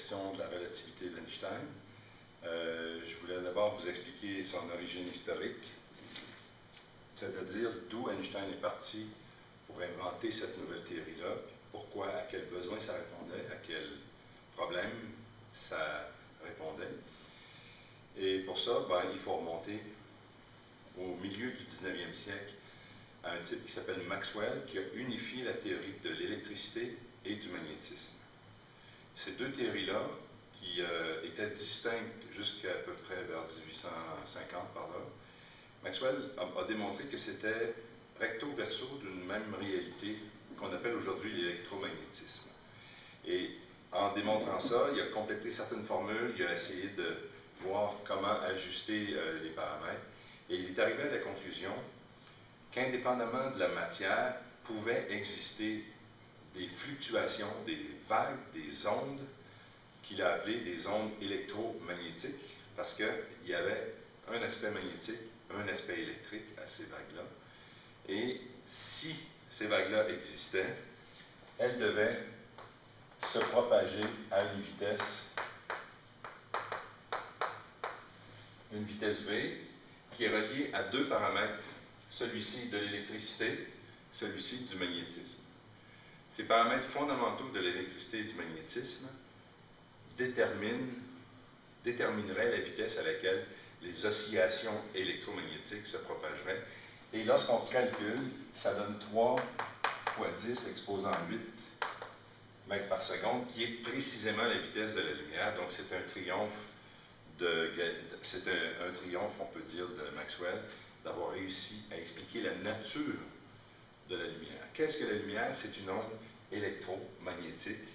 question de la relativité d'Einstein. Je voulais d'abord vous expliquer son origine historique, c'est-à-dire d'où Einstein est parti pour inventer cette nouvelle théorie-là, pourquoi, à quel besoin ça répondait, à quel problème ça répondait. Et pour ça, il faut remonter au milieu du 19e siècle à un type qui s'appelle Maxwell, qui a unifié la théorie de l'électricité et du magnétisme. Ces deux théories-là, qui étaient distinctes jusqu'à peu près vers 1850 par là, Maxwell a démontré que c'était recto verso d'une même réalité qu'on appelle aujourd'hui l'électromagnétisme. Et en démontrant ça, il a complété certaines formules, il a essayé de voir comment ajuster les paramètres, et il est arrivé à la conclusion qu'indépendamment de la matière, pouvait exister des fluctuations, des vagues, des ondes, qu'il a appelées des ondes électromagnétiques, parce qu'il y avait un aspect magnétique, un aspect électrique à ces vagues-là. Et si ces vagues-là existaient, elles devaient se propager à une vitesse V, qui est reliée à deux paramètres, celui-ci de l'électricité, celui-ci du magnétisme. Ces paramètres fondamentaux de l'électricité et du magnétisme détermineraient la vitesse à laquelle les oscillations électromagnétiques se propageraient. Et lorsqu'on calcule, ça donne 3 fois 10 exposant 8 mètres par seconde, qui est précisément la vitesse de la lumière. Donc c'est un triomphe, on peut dire, de Maxwell, d'avoir réussi à expliquer la nature de la lumière. Qu'est-ce que la lumière? C'est une onde électromagnétique.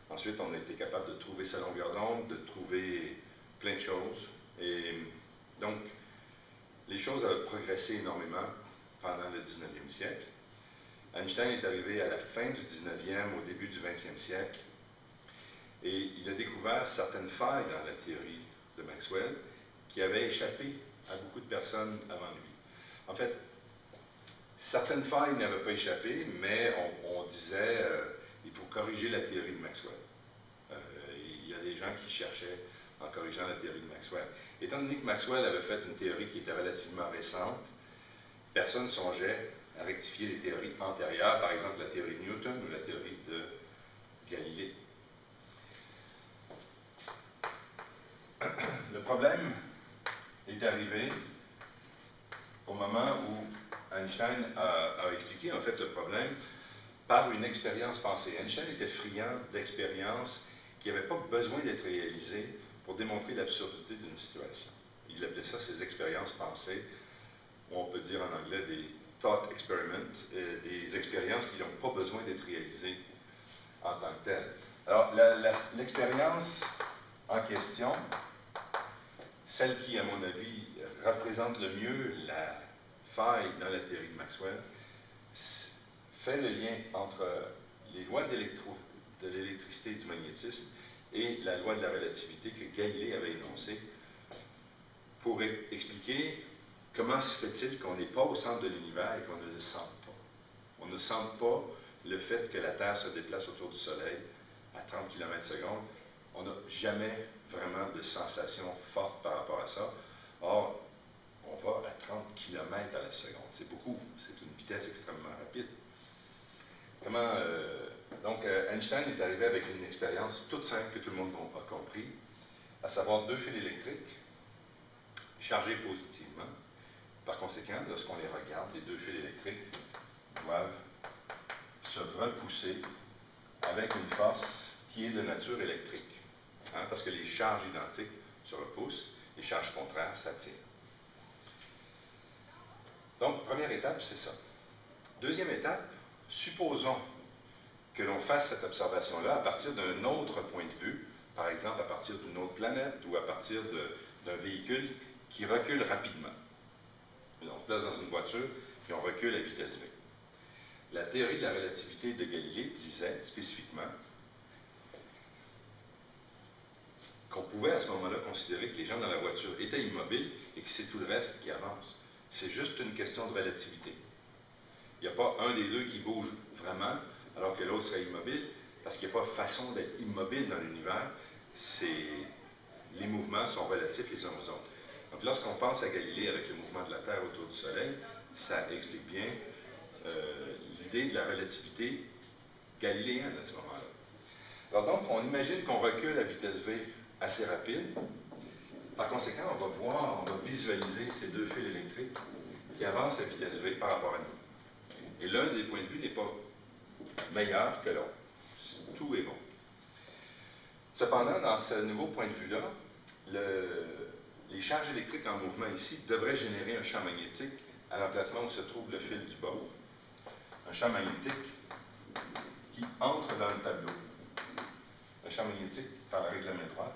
Ensuite, on a été capable de trouver sa longueur d'onde, de trouver plein de choses. Et donc, les choses avaient progressé énormément pendant le 19e siècle. Einstein est arrivé à la fin du 19e, au début du 20e siècle, et il a découvert certaines failles dans la théorie de Maxwell qui avaient échappé à beaucoup de personnes avant lui. En fait, certaines failles n'avaient pas échappé, mais on disait il faut corriger la théorie de Maxwell. Il y a des gens qui cherchaient en corrigeant la théorie de Maxwell. Étant donné que Maxwell avait fait une théorie qui était relativement récente, personne ne songeait à rectifier les théories antérieures, par exemple la théorie de Newton ou la théorie de Galilée. Le problème est arrivé au moment où Einstein a expliqué en fait le problème par une expérience pensée. Einstein était friand d'expériences qui n'avaient pas besoin d'être réalisées pour démontrer l'absurdité d'une situation. Il appelait ça ses expériences pensées, ou on peut dire en anglais des thought experiments, des expériences qui n'ont pas besoin d'être réalisées en tant que telles. Alors, l'expérience en question, celle qui, à mon avis, représente le mieux la faille dans la théorie de Maxwell, fait le lien entre les lois de l'électricité et du magnétisme et la loi de la relativité que Galilée avait énoncée pour expliquer comment se fait-il qu'on n'est pas au centre de l'univers et qu'on ne le sente pas. On ne sente pas le fait que la Terre se déplace autour du Soleil à 30 km/s. On n'a jamais vraiment de sensation forte par rapport à ça. Or, on va à 30 km/s. C'est beaucoup. C'est une vitesse extrêmement rapide. Donc, Einstein est arrivé avec une expérience toute simple que tout le monde a compris, à savoir deux fils électriques chargés positivement. Par conséquent, lorsqu'on les regarde, les deux fils électriques doivent se repousser avec une force qui est de nature électrique. Parce que les charges identiques se repoussent, les charges contraires s'attirent. Donc, première étape, c'est ça. Deuxième étape, supposons que l'on fasse cette observation-là à partir d'un autre point de vue, par exemple à partir d'une autre planète ou à partir d'un véhicule qui recule rapidement. On se place dans une voiture et on recule à vitesse V. La théorie de la relativité de Galilée disait spécifiquement qu'on pouvait à ce moment-là considérer que les gens dans la voiture étaient immobiles et que c'est tout le reste qui avance. C'est juste une question de relativité. Il n'y a pas un des deux qui bouge vraiment, alors que l'autre serait immobile, parce qu'il n'y a pas façon d'être immobile dans l'univers. les mouvements sont relatifs les uns aux autres. Donc lorsqu'on pense à Galilée avec le mouvement de la Terre autour du Soleil, ça explique bien l'idée de la relativité galiléenne à ce moment-là. Alors donc, on imagine qu'on recule à vitesse v assez rapide. Par conséquent, on va visualiser ces deux fils électriques qui avancent à vitesse v par rapport à nous. Et l'un des points de vue n'est pas meilleur que l'autre. Tout est bon. Cependant, dans ce nouveau point de vue-là, les charges électriques en mouvement ici devraient générer un champ magnétique à l'emplacement où se trouve le fil du bas. Un champ magnétique qui entre dans le tableau. Un champ magnétique par la règle de la main droite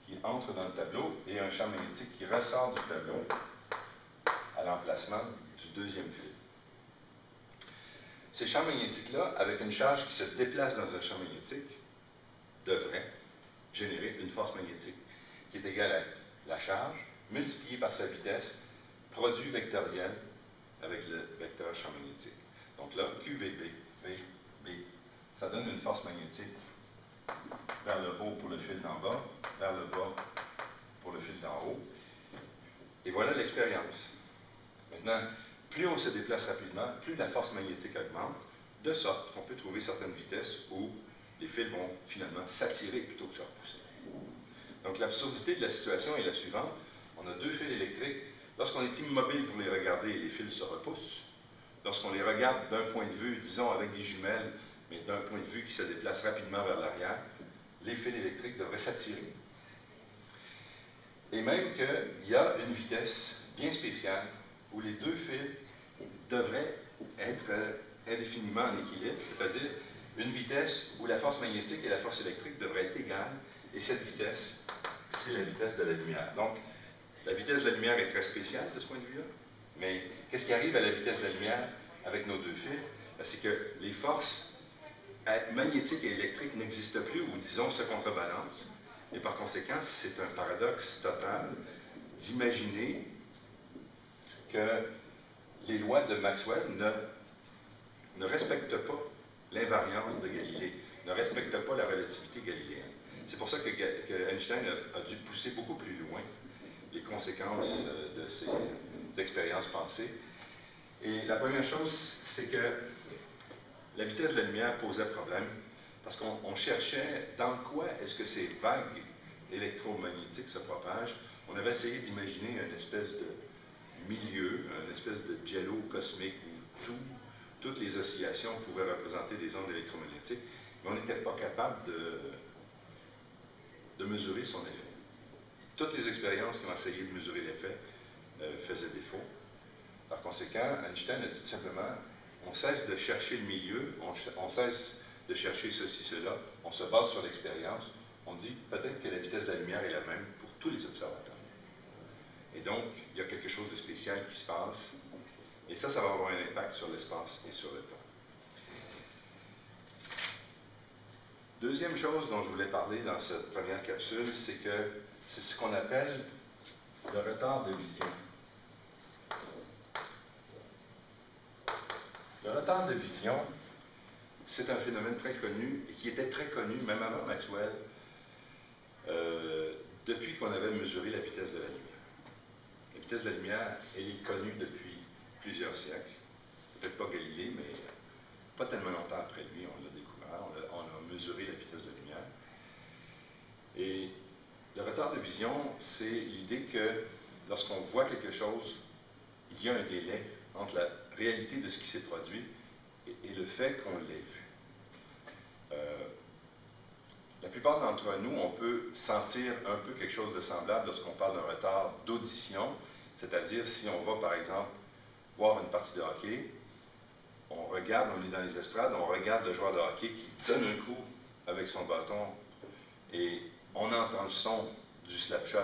qui entre dans le tableau et un champ magnétique qui ressort du tableau à l'emplacement du deuxième fil. Ces champs magnétiques-là, avec une charge qui se déplace dans un champ magnétique, devraient générer une force magnétique qui est égale à la charge multipliée par sa vitesse, produit vectoriel avec le vecteur champ magnétique. Donc là, QVB, VB, ça donne une force magnétique vers le haut pour le fil d'en bas, vers le bas pour le fil d'en haut. Et voilà l'expérience. Maintenant, plus on se déplace rapidement, plus la force magnétique augmente, de sorte qu'on peut trouver certaines vitesses où les fils vont finalement s'attirer plutôt que se repousser. Donc l'absurdité de la situation est la suivante. On a deux fils électriques. Lorsqu'on est immobile pour les regarder, les fils se repoussent. Lorsqu'on les regarde d'un point de vue, disons avec des jumelles, mais d'un point de vue qui se déplace rapidement vers l'arrière, les fils électriques devraient s'attirer. Et même qu'il y a une vitesse bien spéciale où les deux fils devraient être indéfiniment en équilibre, c'est-à-dire une vitesse où la force magnétique et la force électrique devraient être égales, et cette vitesse, c'est la vitesse de la lumière. Donc, la vitesse de la lumière est très spéciale de ce point de vue-là, mais qu'est-ce qui arrive à la vitesse de la lumière avec nos deux fils? C'est que les forces magnétiques et électriques n'existent plus, ou disons se contrebalancent, et par conséquent, c'est un paradoxe total d'imaginer que les lois de Maxwell ne respectent pas l'invariance de Galilée, ne respectent pas la relativité galiléenne. C'est pour ça que Einstein a dû pousser beaucoup plus loin les conséquences de ces expériences pensées. Et la première chose, c'est que la vitesse de la lumière posait problème, parce qu'on cherchait dans quoi est-ce que ces vagues électromagnétiques se propagent. On avait essayé d'imaginer une espèce de milieu, une espèce de jello cosmique où toutes les oscillations pouvaient représenter des ondes électromagnétiques, mais on n'était pas capable de mesurer son effet. Toutes les expériences qui ont essayé de mesurer l'effet faisaient défaut. Par conséquent, Einstein a dit tout simplement, on cesse de chercher le milieu, on cesse de chercher ceci, cela, on se base sur l'expérience, on dit peut-être que la vitesse de la lumière est la même pour tous les observateurs. Et donc, il y a quelque chose de spécial qui se passe, et ça va avoir un impact sur l'espace et sur le temps. Deuxième chose dont je voulais parler dans cette première capsule, c'est que c'est ce qu'on appelle le retard de vision. Le retard de vision, c'est un phénomène très connu, et qui était très connu, même avant Maxwell, depuis qu'on avait mesuré la vitesse de la lumière. La vitesse de la lumière, elle est connue depuis plusieurs siècles. Peut-être pas Galilée, mais pas tellement longtemps après lui, on l'a découvert, on a mesuré la vitesse de la lumière. Et le retard de vision, c'est l'idée que lorsqu'on voit quelque chose, il y a un délai entre la réalité de ce qui s'est produit et le fait qu'on l'ait vu. La plupart d'entre nous, on peut sentir un peu quelque chose de semblable lorsqu'on parle d'un retard d'audition, c'est-à-dire si on va, par exemple, voir une partie de hockey, on regarde, on est dans les estrades, on regarde le joueur de hockey qui donne un coup avec son bâton et on entend le son du slap shot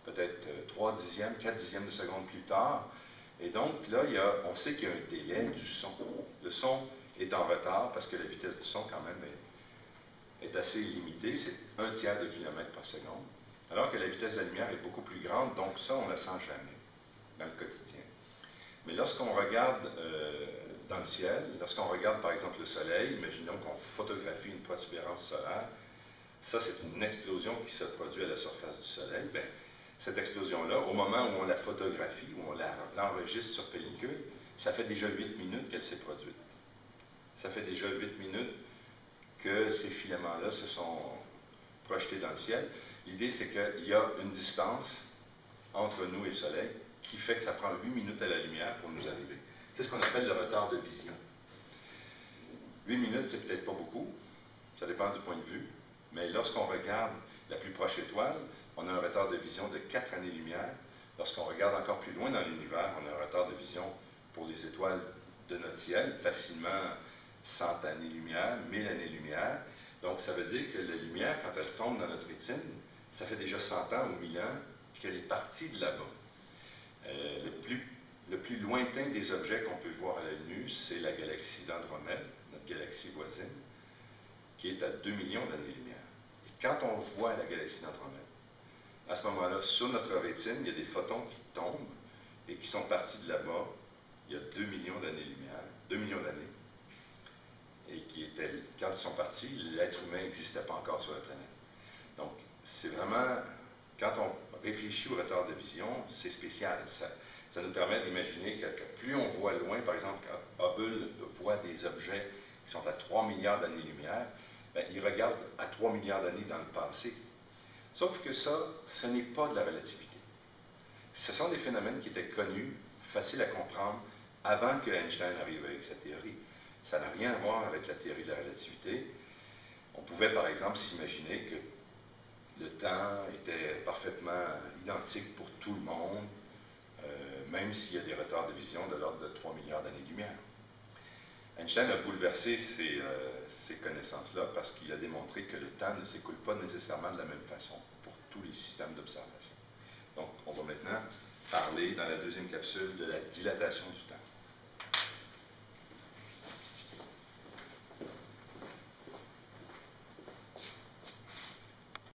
peut-être 3 dixièmes, 4 dixièmes de seconde plus tard. Et donc, là, on sait qu'il y a un délai du son. Le son est en retard parce que la vitesse du son, quand même, est assez limitée. C'est 1/3 de kilomètre par seconde. Alors que la vitesse de la lumière est beaucoup plus grande, donc ça, on ne la sent jamais dans le quotidien. Mais lorsqu'on regarde dans le ciel, lorsqu'on regarde, par exemple, le soleil, imaginons qu'on photographie une protubérance solaire, Ça, c'est une explosion qui se produit à la surface du Soleil. Bien, cette explosion-là, au moment où on la photographie, où on l'enregistre sur pellicule, ça fait déjà 8 minutes qu'elle s'est produite. Ça fait déjà 8 minutes que ces filaments-là se sont projetés dans le ciel. L'idée, c'est qu'il y a une distance entre nous et le Soleil qui fait que ça prend 8 minutes à la lumière pour nous arriver. C'est ce qu'on appelle le retard de vision. 8 minutes, c'est peut-être pas beaucoup, ça dépend du point de vue, mais lorsqu'on regarde la plus proche étoile, on a un retard de vision de 4 années-lumière. Lorsqu'on regarde encore plus loin dans l'univers, on a un retard de vision pour les étoiles de notre ciel, facilement 100 années-lumière, 1000 années-lumière. Donc, ça veut dire que la lumière, quand elle tombe dans notre rétine, ça fait déjà 100 ans ou 1000 ans qu'elle est partie de là-bas. Le plus lointain des objets qu'on peut voir à l'œil nu, c'est la galaxie d'Andromède, notre galaxie voisine, qui est à 2 millions d'années-lumière. Et quand on voit la galaxie d'Andromède, à ce moment-là, sur notre rétine, il y a des photons qui tombent et qui sont partis de là-bas il y a 2 millions d'années-lumière, 2 millions d'années, et qui étaient, quand ils sont partis, l'être humain n'existait pas encore sur la planète. Donc, c'est vraiment, quand on réfléchit au retard de vision, c'est spécial. Ça nous permet d'imaginer que plus on voit loin, par exemple, quand Hubble voit des objets qui sont à 3 milliards d'années-lumière, bien, il regarde à 3 milliards d'années dans le passé. Sauf que ça, ce n'est pas de la relativité. Ce sont des phénomènes qui étaient connus, faciles à comprendre, avant que Einstein arrive avec sa théorie. Ça n'a rien à voir avec la théorie de la relativité. On pouvait, par exemple, s'imaginer que le temps était parfaitement identique pour tout le monde, même s'il y a des retards de vision de l'ordre de 3 milliards d'années-lumière. Einstein a bouleversé ces connaissances-là parce qu'il a démontré que le temps ne s'écoule pas nécessairement de la même façon pour tous les systèmes d'observation. Donc, on va maintenant parler dans la deuxième capsule de la dilatation du temps.